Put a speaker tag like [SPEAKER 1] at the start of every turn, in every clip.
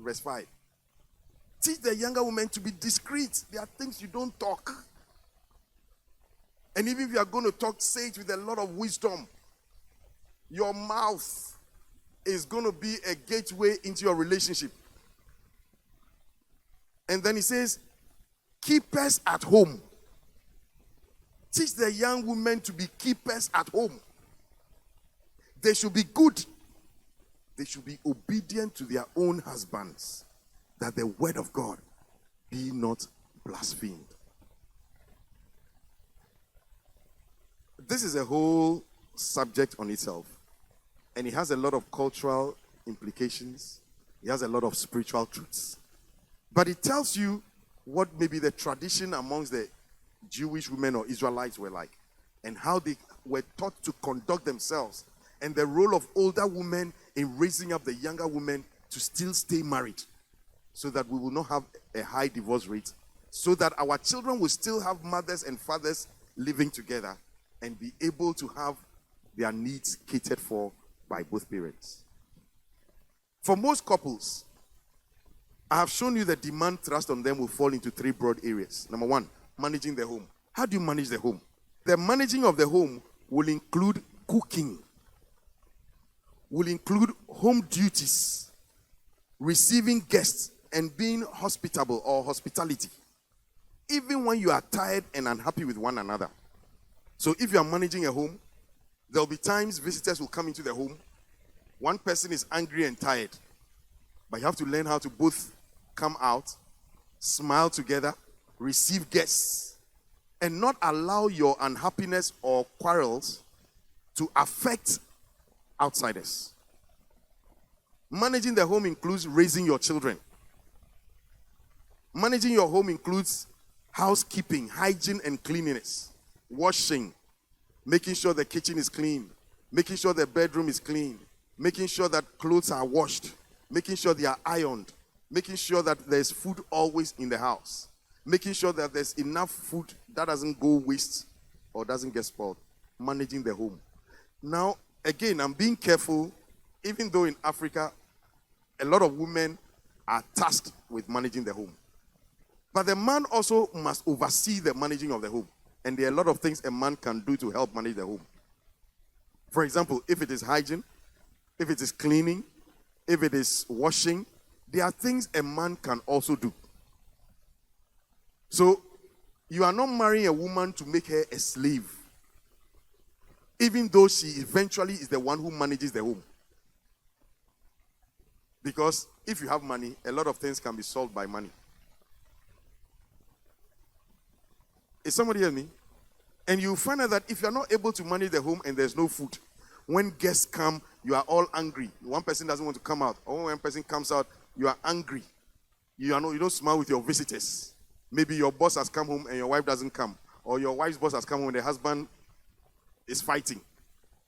[SPEAKER 1] Verse 5. Teach the younger women to be discreet. There are things you don't talk. And even if you are going to talk, say it with a lot of wisdom. Your mouth is going to be a gateway into your relationship. And then he says, keepers at home. Teach the young women to be keepers at home. They should be good. They should be obedient to their own husbands, that the word of God be not blasphemed. This is a whole subject on itself, and it has a lot of cultural implications. It has a lot of spiritual truths. But it tells you what maybe the tradition amongst the Jewish women or Israelites were like, and how they were taught to conduct themselves, and the role of older women in raising up the younger women to still stay married, so that we will not have a high divorce rate, so that our children will still have mothers and fathers living together and be able to have their needs catered for by both parents. For most couples, I have shown you the demand thrust on them will fall into three broad areas. Number one, managing the home. How do you manage the home? The managing of the home will include cooking, will include home duties, receiving guests, and being hospitable or hospitality, even when you are tired and unhappy with one another. So if you are managing a home, there will be times visitors will come into the home. One person is angry and tired, but you have to learn how to both come out, smile together, receive guests, and not allow your unhappiness or quarrels to affect outsiders. Managing the home includes raising your children. Managing your home includes housekeeping, hygiene and cleanliness, washing, making sure the kitchen is clean, making sure the bedroom is clean, making sure that clothes are washed, making sure they are ironed, making sure that there's food always in the house, making sure that there's enough food that doesn't go waste or doesn't get spoiled. Managing the home. Now, again, I'm being careful, even though in Africa, a lot of women are tasked with managing the home. But the man also must oversee the managing of the home. And there are a lot of things a man can do to help manage the home. For example, if it is hygiene, if it is cleaning, if it is washing, there are things a man can also do. So, you are not marrying a woman to make her a slave, even though she eventually is the one who manages the home. Because if you have money, a lot of things can be solved by money. Is somebody hearing me? And you find out that if you are not able to manage the home and there's no food, when guests come, you are all angry. One person doesn't want to come out. Or when one person comes out, you are angry. You don't smile with your visitors. Maybe your boss has come home and your wife doesn't come. Or your wife's boss has come home and the husband is fighting.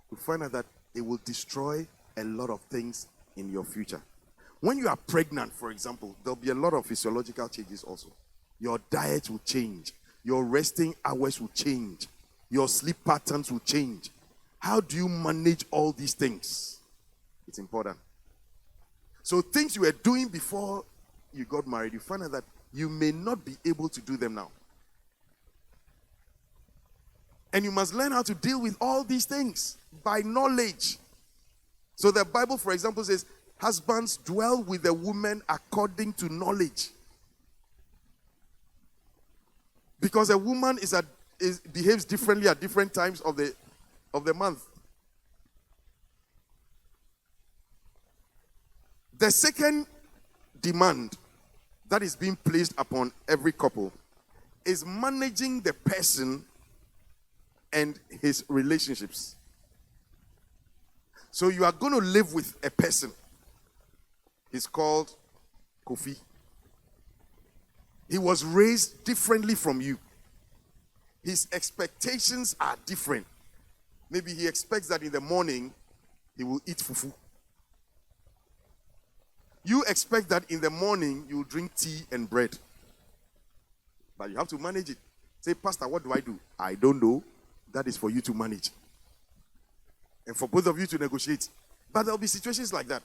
[SPEAKER 1] You find out that it will destroy a lot of things in your future. When you are pregnant, for example, there'll be a lot of physiological changes also. Your diet will change. Your resting hours will change. Your sleep patterns will change. How do you manage all these things? It's important. So things you were doing before you got married, you find out that you may not be able to do them now. And you must learn how to deal with all these things by knowledge. So the Bible, for example, says, husbands, dwell with the woman according to knowledge. Because a woman behaves differently at different times of the month. The second demand that is being placed upon every couple is managing the person and his relationships. So you are going to live with a person. He's called Kofi. He was raised differently from you. His expectations are different. Maybe he expects that in the morning he will eat fufu. You expect that in the morning you will drink tea and bread. But you have to manage it. Say, Pastor, what do I do? I don't know. That is for you to manage. And for both of you to negotiate. But there will be situations like that.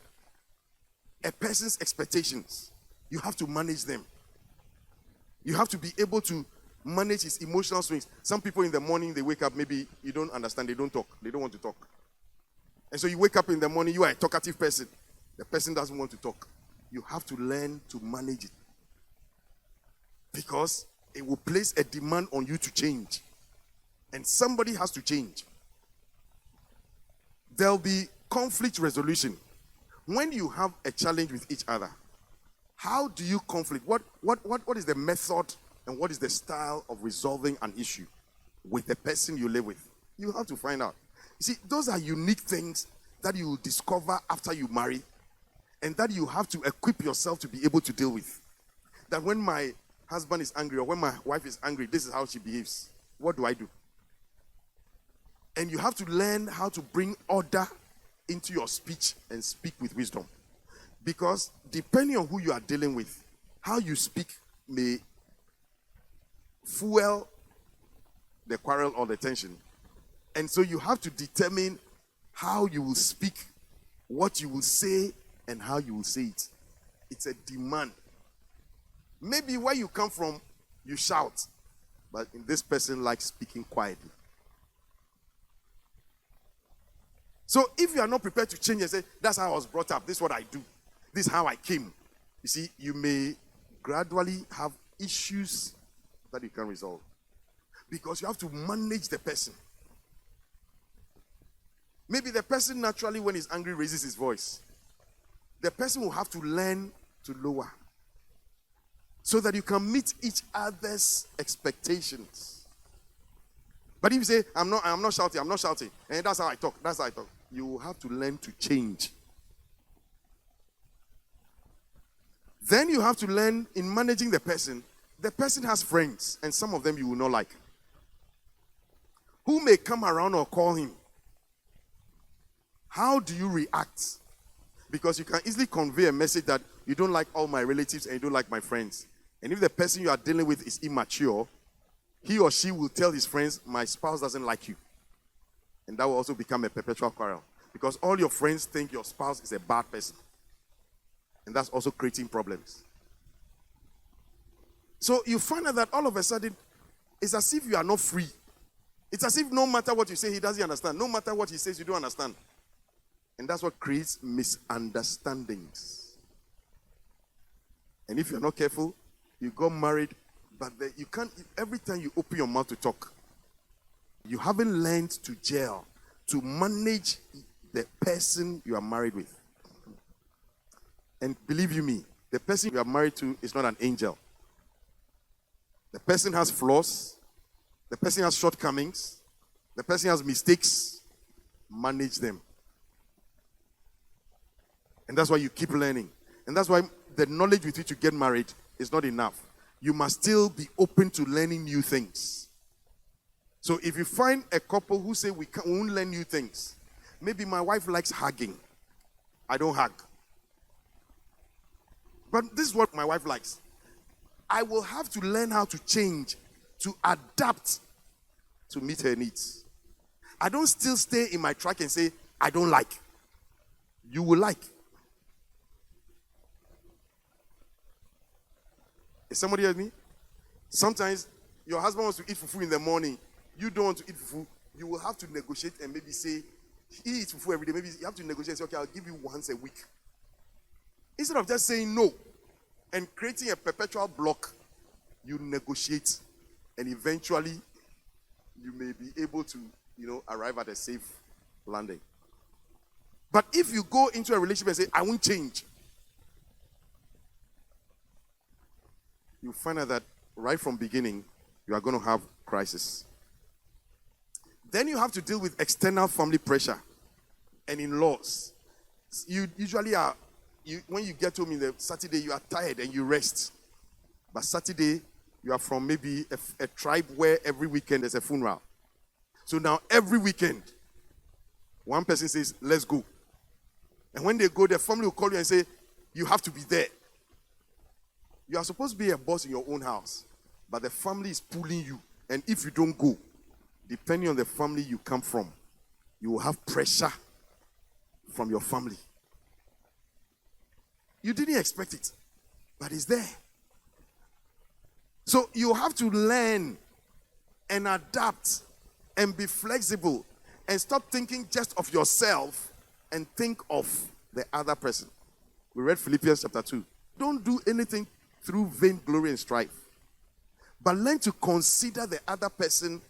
[SPEAKER 1] a person's expectations. You have to manage them. You have to be able to manage his emotional swings. Some people in the morning, they wake up, maybe you don't understand, they don't talk. They don't want to talk. And so you wake up in the morning, you are a talkative person. The person doesn't want to talk. You have to learn to manage it. Because it will place a demand on you to change. And somebody has to change. There'll be conflict resolution. When you have a challenge with each other, how do you conflict? What is the method and what is the style of resolving an issue with the person you live with? You have to find out. You see, those are unique things that you will discover after you marry and that you have to equip yourself to be able to deal with. That when my husband is angry or when my wife is angry, this is how she behaves. What do I do? And you have to learn how to bring order into your speech and speak with wisdom. Because depending on who you are dealing with, how you speak may fuel the quarrel or the tension. And so you have to determine how you will speak, what you will say, and how you will say it. It's a demand. Maybe where you come from, you shout, but this person likes speaking quietly. So if you are not prepared to change and say, that's how I was brought up, this is what I do, this is how I came, you see, you may gradually have issues that you can resolve. Because you have to manage the person. Maybe the person naturally, when he's angry, raises his voice. The person will have to learn to lower. So that you can meet each other's expectations. But if you say, I'm not shouting, and that's how I talk, you will have to learn to change. Then you have to learn in managing the person. The person has friends, and some of them you will not like. Who may come around or call him? How do you react? Because you can easily convey a message that you don't like all my relatives and you don't like my friends. And if the person you are dealing with is immature, he or she will tell his friends, my spouse doesn't like you. And that will also become a perpetual quarrel. Because all your friends think your spouse is a bad person. And that's also creating problems. So you find out that all of a sudden, it's as if you are not free. It's as if no matter what you say, he doesn't understand. No matter what he says, you don't understand. And that's what creates misunderstandings. And if you're not careful, you got married, but you can't, every time you open your mouth to talk, you haven't learned to gel, to manage the person you are married with. And believe you me, the person you are married to is not an angel. The person has flaws. The person has shortcomings. The person has mistakes. Manage them. And that's why you keep learning. And that's why the knowledge with which you get married is not enough. You must still be open to learning new things. So if you find a couple who say we won't learn new things, maybe my wife likes hugging. I don't hug. But this is what my wife likes. I will have to learn how to change, to adapt to meet her needs. I don't still stay in my track and say, I don't like. You will like. Is somebody heard me? Sometimes your husband wants to eat fufu in the morning. You don't want to eat fufu. You will have to negotiate and maybe say, he eats fufu every day. Maybe you have to negotiate and say, okay, I'll give you once a week. Instead of just saying no and creating a perpetual block, you negotiate and eventually you may be able to, arrive at a safe landing. But if you go into a relationship and say, I won't change, you find out that right from beginning, you are going to have crisis. Then you have to deal with external family pressure and in-laws. You usually are, when you get home in the Saturday, you are tired and you rest. But Saturday, you are from maybe a tribe where every weekend there's a funeral. So now every weekend, one person says, let's go. And when they go, the family will call you and say, you have to be there. You are supposed to be a boss in your own house, but the family is pulling you. And if you don't go, depending on the family you come from, you will have pressure from your family. You didn't expect it, but it's there. So you have to learn and adapt and be flexible and stop thinking just of yourself and think of the other person. We read Philippians chapter 2. Don't do anything through vain glory and strife, but learn to consider the other person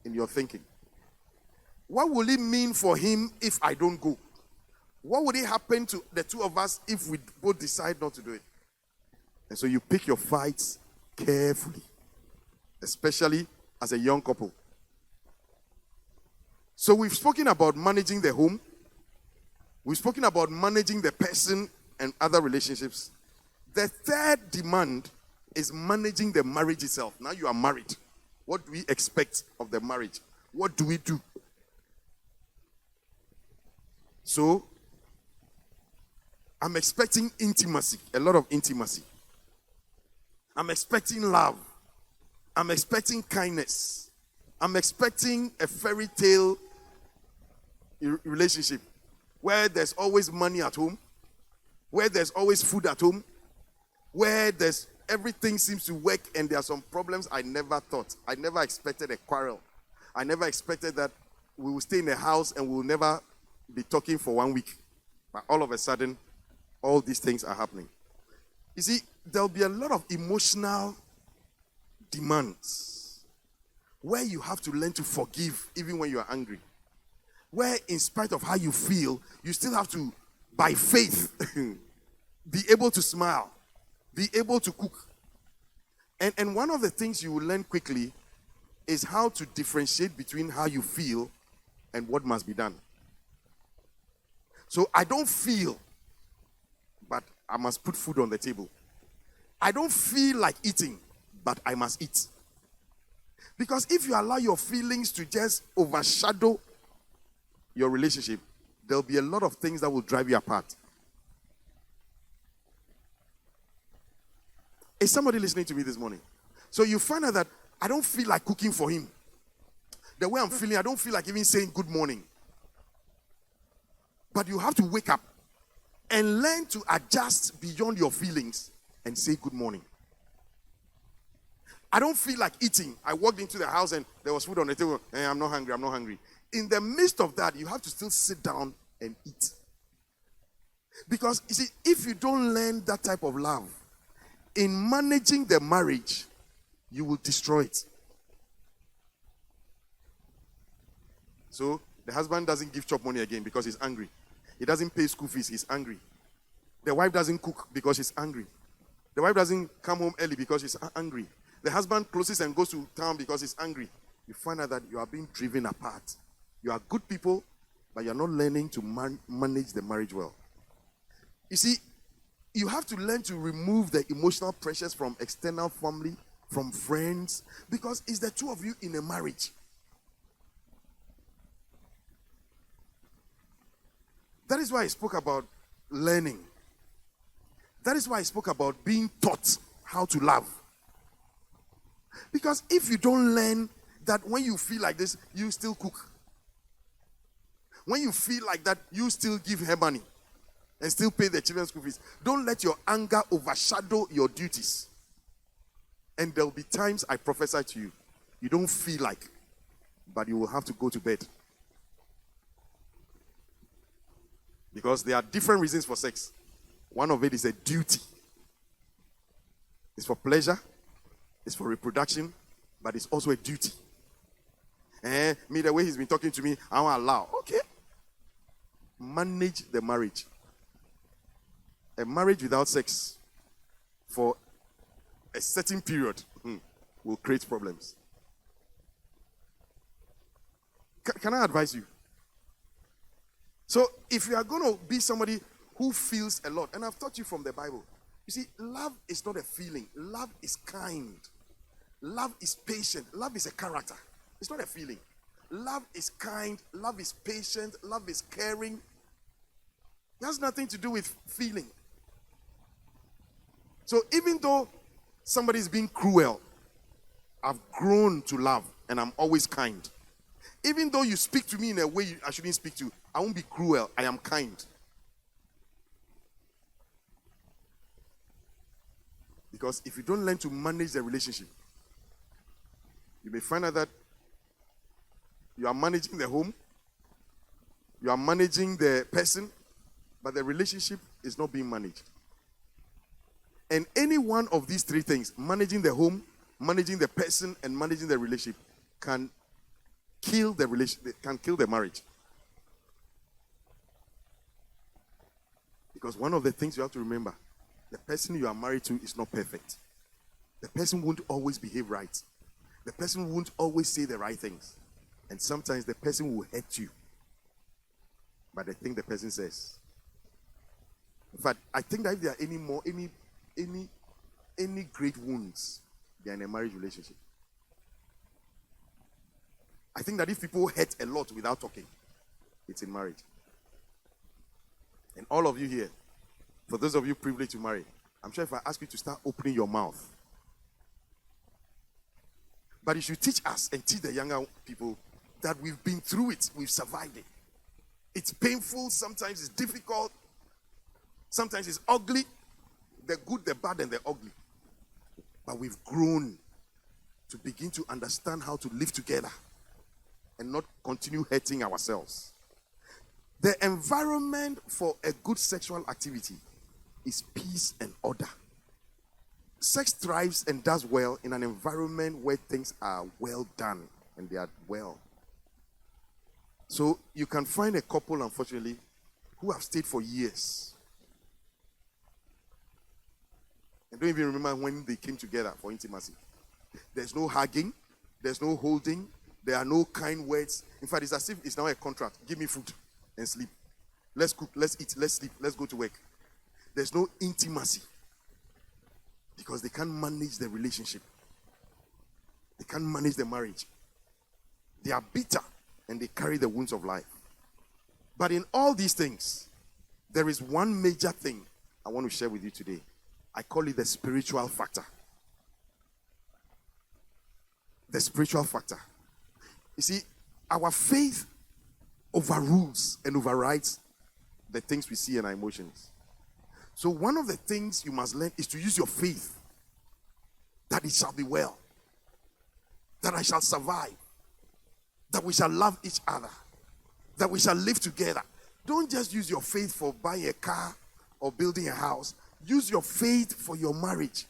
[SPEAKER 1] in your thinking. What will it mean for him if I don't go? What would it happen to the two of us if we both decide not to do it? And so you pick your fights carefully, especially as a young couple. So we've spoken about managing the home. We've spoken about managing the person and other relationships. The third demand is managing the marriage itself. Now you are married. What do we expect of the marriage? What do we do? So, I'm expecting intimacy, a lot of intimacy. I'm expecting love. I'm expecting kindness. I'm expecting a fairy tale relationship where there's always money at home, where there's always food at home, where there's everything seems to work, and there are some problems I never thought. I never expected a quarrel. I never expected that we will stay in a house and we will never be talking for 1 week. But all of a sudden, all these things are happening. You see, there'll be a lot of emotional demands where you have to learn to forgive even when you are angry. Where in spite of how you feel, you still have to, by faith, be able to smile, be able to cook. And one of the things you will learn quickly is how to differentiate between how you feel and what must be done. So I don't feel, but I must put food on the table. I don't feel like eating, but I must eat. Because if you allow your feelings to just overshadow your relationship, there'll be a lot of things that will drive you apart. Is somebody listening to me this morning? So you find out that I don't feel like cooking for him. The way I'm feeling, I don't feel like even saying good morning. But you have to wake up and learn to adjust beyond your feelings and say good morning. I don't feel like eating. I walked into the house and there was food on the table. I'm not hungry, I'm not hungry. In the midst of that, you have to still sit down and eat. Because, you see, if you don't learn that type of love, in managing the marriage, you will destroy it. So, the husband doesn't give chop money again because he's angry. He doesn't pay school fees, he's angry. The wife doesn't cook because she's angry. The wife doesn't come home early because she's angry. The husband closes and goes to town because he's angry. You find out that you are being driven apart. You are good people, but you're not learning to manage the marriage well. You see, you have to learn to remove the emotional pressures from external family, from friends, because it's the two of you in a marriage. That is why I spoke about learning. That is why I spoke about being taught how to love. Because if you don't learn that when you feel like this, you still cook. When you feel like that, you still give her money and still pay the children's school fees. Don't let your anger overshadow your duties. And there will be times I prophesy to you, you don't feel like, but you will have to go to bed. Because there are different reasons for sex. One of it is a duty. It's for pleasure, it's for reproduction, but it's also a duty. Me, the way he's been talking to me, I won't allow. Okay. Manage the marriage. A marriage without sex for a certain period will create problems. Can I advise you? So, if you are going to be somebody who feels a lot, and I've taught you from the Bible, you see, love is not a feeling. Love is kind. Love is patient. Love is a character. It's not a feeling. Love is kind. Love is patient. Love is caring. It has nothing to do with feeling. So even though somebody is being cruel, I've grown to love and I'm always kind. Even though you speak to me in a way I shouldn't speak to, I won't be cruel. I am kind. Because if you don't learn to manage the relationship, you may find out that you are managing the home, you are managing the person, but the relationship is not being managed. And any one of these three things, managing the home, managing the person, and managing the relationship, can kill the marriage. Because one of the things you have to remember, the person you are married to is not perfect. The person won't always behave right. The person won't always say the right things. And sometimes the person will hurt you by the thing the person says. In fact, I think that if there are any great wounds, they are in a marriage relationship. I think that if people hurt a lot without talking, it's in marriage. And all of you here, for those of you privileged to marry, I'm sure if I ask you to start opening your mouth, but you should teach us and teach the younger people that we've been through it, we've survived it. It's painful, sometimes it's difficult, sometimes it's ugly, the good, the bad, and the ugly. But we've grown to begin to understand how to live together and not continue hurting ourselves. The environment for a good sexual activity is peace and order. Sex thrives and does well in an environment where things are well done and they are well. So you can find a couple, unfortunately, who have stayed for years and don't even remember when they came together for intimacy. There's no hugging, there's no holding, there are no kind words. In fact, it's as if it's now a contract. Give me food and sleep. Let's cook, let's eat, let's sleep, let's go to work. There's no intimacy because they can't manage the relationship. They can't manage the marriage. They are bitter and they carry the wounds of life. But in all these things, there is one major thing I want to share with you today. I call it the spiritual factor. The spiritual factor. You see, our faith overrules and overrides the things we see in our emotions. So one of the things you must learn is to use your faith that it shall be well, that I shall survive, that we shall love each other, that we shall live together. Don't just use your faith for buying a car or building a house. Use your faith for your marriage.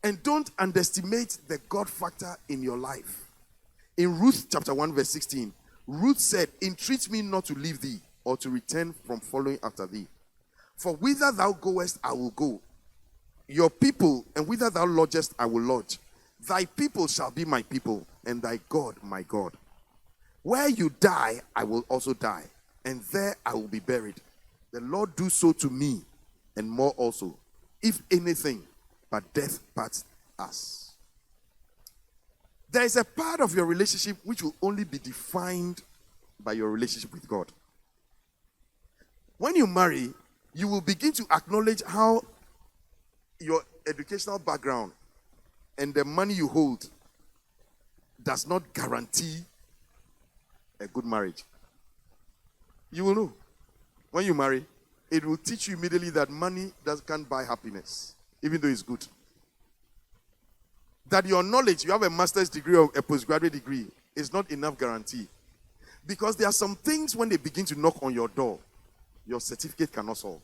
[SPEAKER 1] And don't underestimate the God factor in your life. In Ruth chapter 1 verse 16, Ruth said, "Entreat me not to leave thee or to return from following after thee. For whither thou goest, I will go. Your people, and whither thou lodgest, I will lodge. Thy people shall be my people, and thy God my God. Where you die, I will also die, and there I will be buried. The Lord do so to me, and more also, if anything but death parts us." There is a part of your relationship which will only be defined by your relationship with God. When you marry, you will begin to acknowledge how your educational background and the money you hold does not guarantee a good marriage. You will know. When you marry, it will teach you immediately that money can't buy happiness, even though it's good. That your knowledge, you have a master's degree or a postgraduate degree, is not enough guarantee. Because there are some things when they begin to knock on your door, your certificate cannot solve.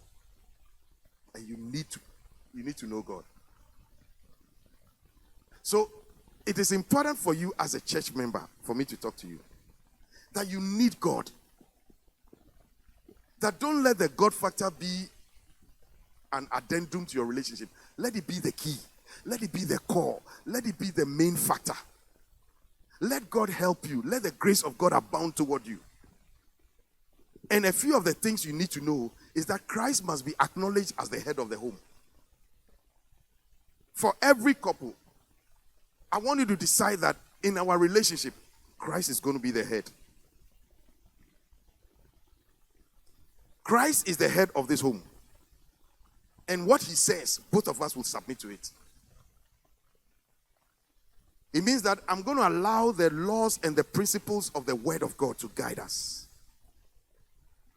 [SPEAKER 1] And you need to know God. So it is important for you as a church member, for me to talk to you, that you need God. That don't let the God factor be an addendum to your relationship. Let it be the key. Let it be the core. Let it be the main factor. Let God help you. Let the grace of God abound toward you. And a few of the things you need to know is that Christ must be acknowledged as the head of the home. For every couple, I want you to decide that in our relationship, Christ is going to be the head. Christ is the head of this home. And what he says, both of us will submit to it. It means that I'm going to allow the laws and the principles of the word of God to guide us.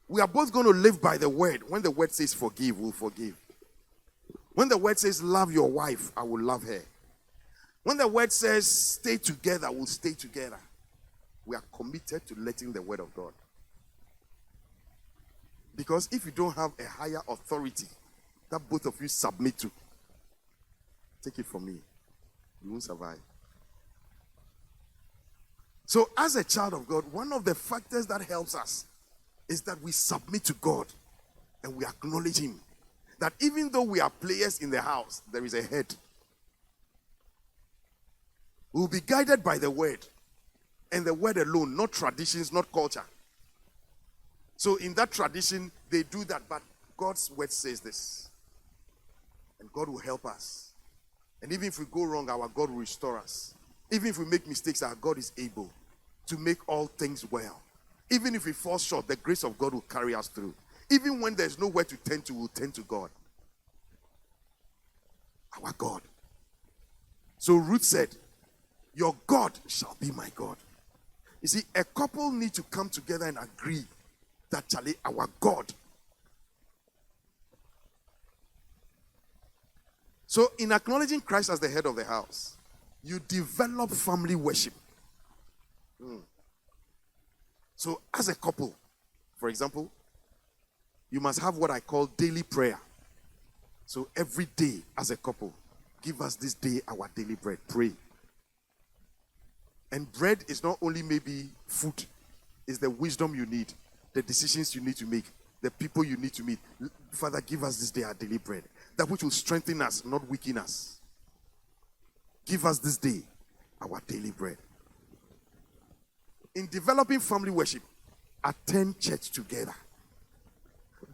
[SPEAKER 1] We are both going to live by the word. When the word says forgive, we'll forgive. When the word says love your wife, I will love her. When the word says stay together, we'll stay together. We are committed to letting the word of God. Because if you don't have a higher authority that both of you submit to, take it from me, you won't survive. So as a child of God, one of the factors that helps us is that we submit to God and we acknowledge him. That even though we are players in the house, there is a head. We will be guided by the word and the word alone, not traditions, not culture. So in that tradition, they do that, but God's word says this. And God will help us. And even if we go wrong, our God will restore us. Even if we make mistakes, our God is able to make all things well. Even if we fall short, the grace of God will carry us through. Even when there's nowhere to turn to, we'll turn to God. Our God. So Ruth said, your God shall be my God. You see, a couple need to come together and agree that Charlie, our God. So in acknowledging Christ as the head of the house, you develop family worship. So as a couple, for example, you must have what I call daily prayer. So every day as a couple, give us this day our daily bread. Pray. And bread is not only maybe food, it's the wisdom you need, the decisions you need to make, the people you need to meet. Father, give us this day our daily bread. That which will strengthen us, not weaken us. Give us this day our daily bread. In developing family worship, attend church together.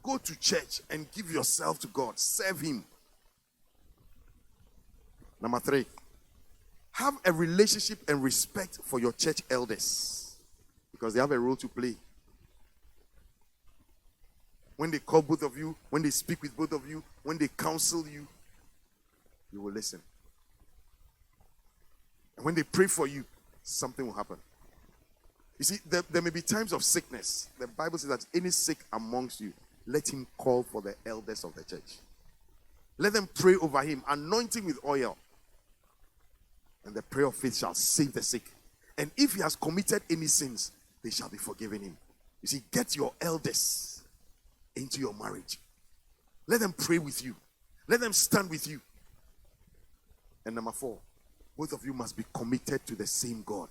[SPEAKER 1] Go to church and give yourself to God. Serve him. Number 3, have a relationship and respect for your church elders because they have a role to play. When they call both of you, when they speak with both of you, when they counsel you, you will listen. And when they pray for you, something will happen. You see, there may be times of sickness. The Bible says that any sick amongst you, let him call for the elders of the church. Let them pray over him, anoint him with oil. And the prayer of faith shall save the sick. And if he has committed any sins, they shall be forgiven him. You see, get your elders into your marriage. Let them pray with you. Let them stand with you. And number 4, both of you must be committed to the same God.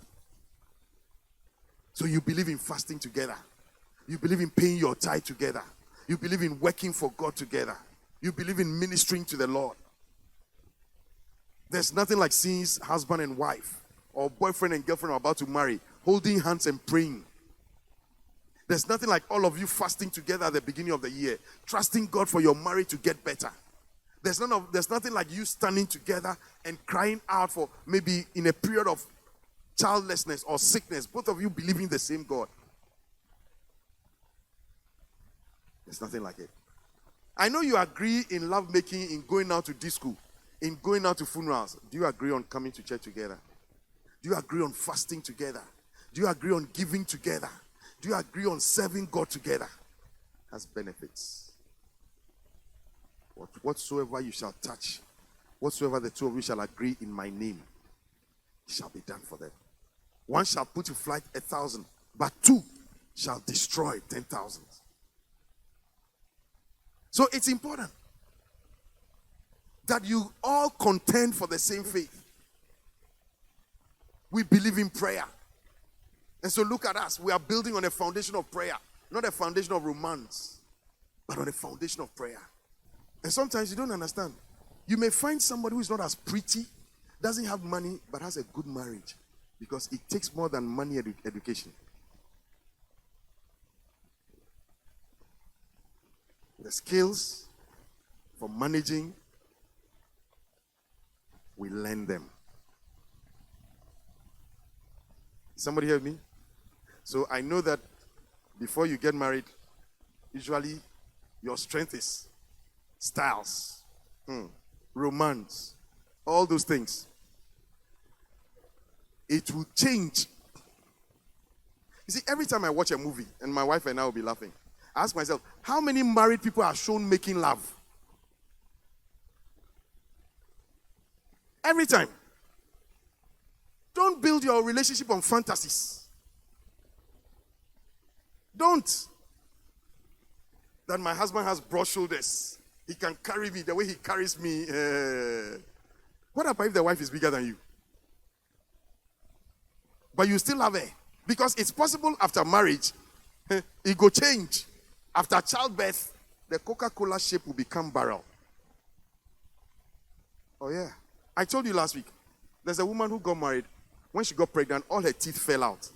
[SPEAKER 1] So you believe in fasting together. You believe in paying your tithe together. You believe in working for God together. You believe in ministering to the Lord. There's nothing like seeing husband and wife or boyfriend and girlfriend are about to marry, holding hands and praying. There's nothing like all of you fasting together at the beginning of the year, trusting God for your marriage to get better. There's nothing like you standing together and crying out for maybe in a period of childlessness or sickness, both of you believing the same God. There's nothing like it. I know you agree in love making, in going out to disco, in going out to funerals. Do you agree on coming to church together? Do you agree on fasting together? Do you agree on giving together? Do you agree on serving God together? Has benefits. Whatsoever you shall touch, whatsoever the two of you shall agree in my name, it shall be done for them. One shall put to flight 1,000, but 2 shall destroy 10,000. So it's important that you all contend for the same faith. We believe in prayer. And so look at us. We are building on a foundation of prayer. Not a foundation of romance, but on a foundation of prayer. And sometimes you don't understand. You may find somebody who is not as pretty, doesn't have money, but has a good marriage. Because it takes more than money education. The skills for managing, we learn them. Somebody hear me? So I know that before you get married, usually your strength is styles, romance, all those things. It will change. You see, every time I watch a movie, and my wife and I will be laughing, I ask myself, how many married people are shown making love? Every time. Don't build your relationship on fantasies. Don't. That my husband has broad shoulders. He can carry me the way he carries me. What about if the wife is bigger than you? But you still have her. Because it's possible after marriage, it go change. After childbirth, the Coca-Cola shape will become barrel. Oh yeah. I told you last week, there's a woman who got married. When she got pregnant, all her teeth fell out.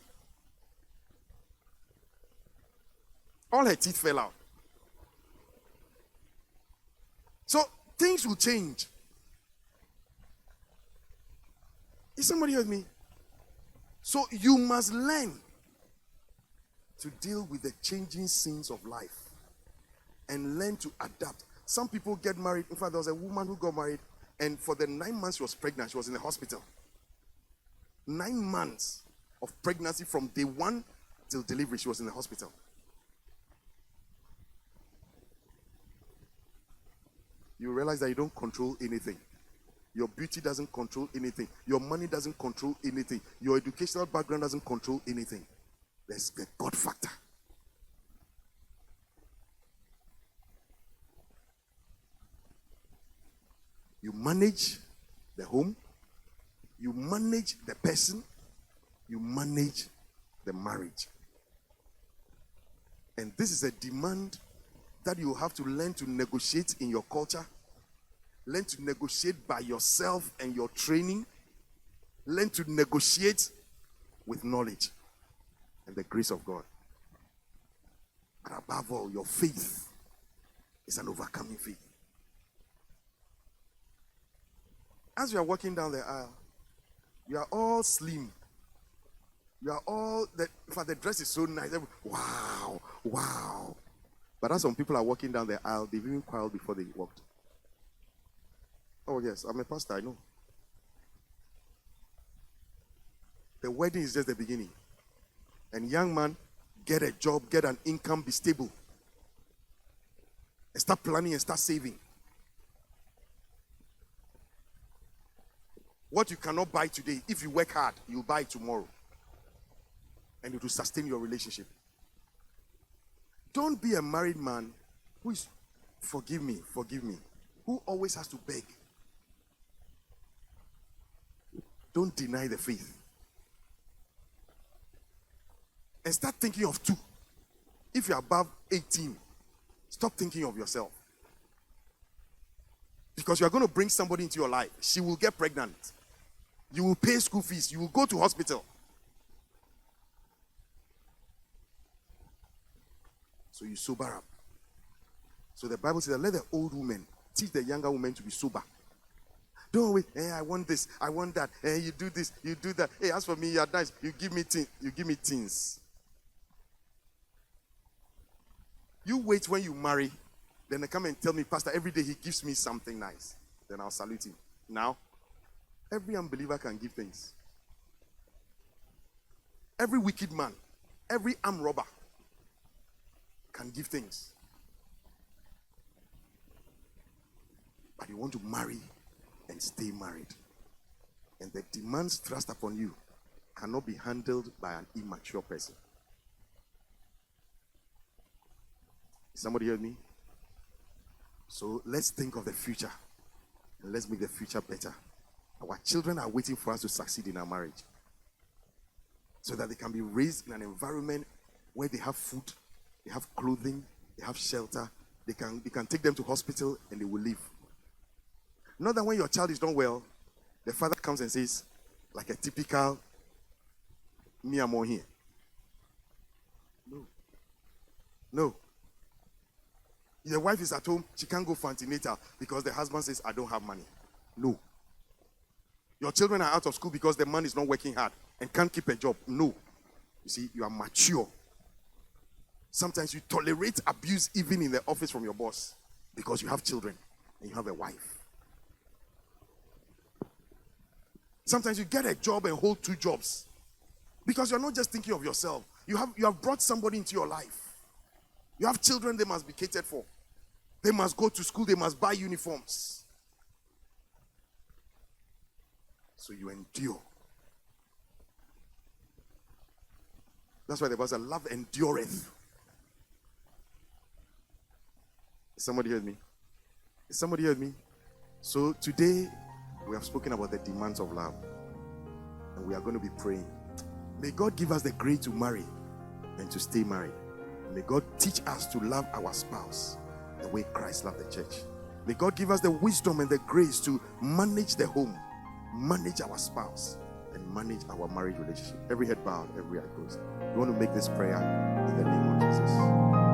[SPEAKER 1] All her teeth fell out. So things will change. Is somebody with me? So you must learn to deal with the changing scenes of life and learn to adapt. Some people get married. In fact, there was a woman who got married, and for the 9 months she was pregnant, she was in the hospital. 9 months of pregnancy from day one till delivery, she was in the hospital. You realize that you don't control anything. Your beauty doesn't control anything. Your money doesn't control anything. Your educational background doesn't control anything. There's the God factor. You manage the home. You manage the person. You manage the marriage. And this is a demand that you have to learn to negotiate in your culture. Learn to negotiate by yourself and your training. Learn to negotiate with knowledge and the grace of God. But above all, your faith is an overcoming faith. As you are walking down the aisle, you are all slim. You are all, in fact, the dress is so nice. Wow, wow. But as some people are walking down the aisle, they've even quarreled before they walked. Oh yes, I'm a pastor, I know. The wedding is just the beginning. And young man, get a job, get an income, be stable. And start planning and start saving. What you cannot buy today, if you work hard, you'll buy it tomorrow. And it will sustain your relationship. Don't be a married man who is, forgive me, who always has to beg. Don't deny the faith. And start thinking of two. If you're above 18, stop thinking of yourself. Because you're going to bring somebody into your life. She will get pregnant. You will pay school fees. You will go to hospital. So you sober up. So the Bible says that let the old woman teach the younger woman to be sober. Don't wait. Hey, I want this. I want that. Hey, you do this. You do that. Hey, as for me, you're nice. You give me things. You wait when you marry. Then they come and tell me, Pastor, every day he gives me something nice. Then I'll salute him. Now, every unbeliever can give things. Every wicked man, every armed robber can give things. But you want to marry and stay married. And the demands thrust upon you cannot be handled by an immature person. Somebody hear me? So let's think of the future. And let's make the future better. Our children are waiting for us to succeed in our marriage. So that they can be raised in an environment where they have food, they have clothing, they have shelter. They can take them to hospital and they will live. Not that when your child is not well, the father comes and says, like a typical me and more here. No. The wife is at home, she can't go for antenatal because the husband says, I don't have money. No. Your children are out of school because the man is not working hard and can't keep a job. No. You see, you are mature. Sometimes you tolerate abuse even in the office from your boss because you have children and you have a wife. Sometimes you get a job and hold 2 jobs because you're not just thinking of yourself. You have brought somebody into your life. You have children they must be catered for. They must go to school. They must buy uniforms. So you endure. That's why the Bible says, love endureth. Somebody heard me? Somebody heard me? So today, we have spoken about the demands of love. And we are going to be praying. May God give us the grace to marry and to stay married. May God teach us to love our spouse the way Christ loved the church. May God give us the wisdom and the grace to manage the home, manage our spouse, and manage our marriage relationship. Every head bowed, every eye closed. We want to make this prayer in the name of Jesus.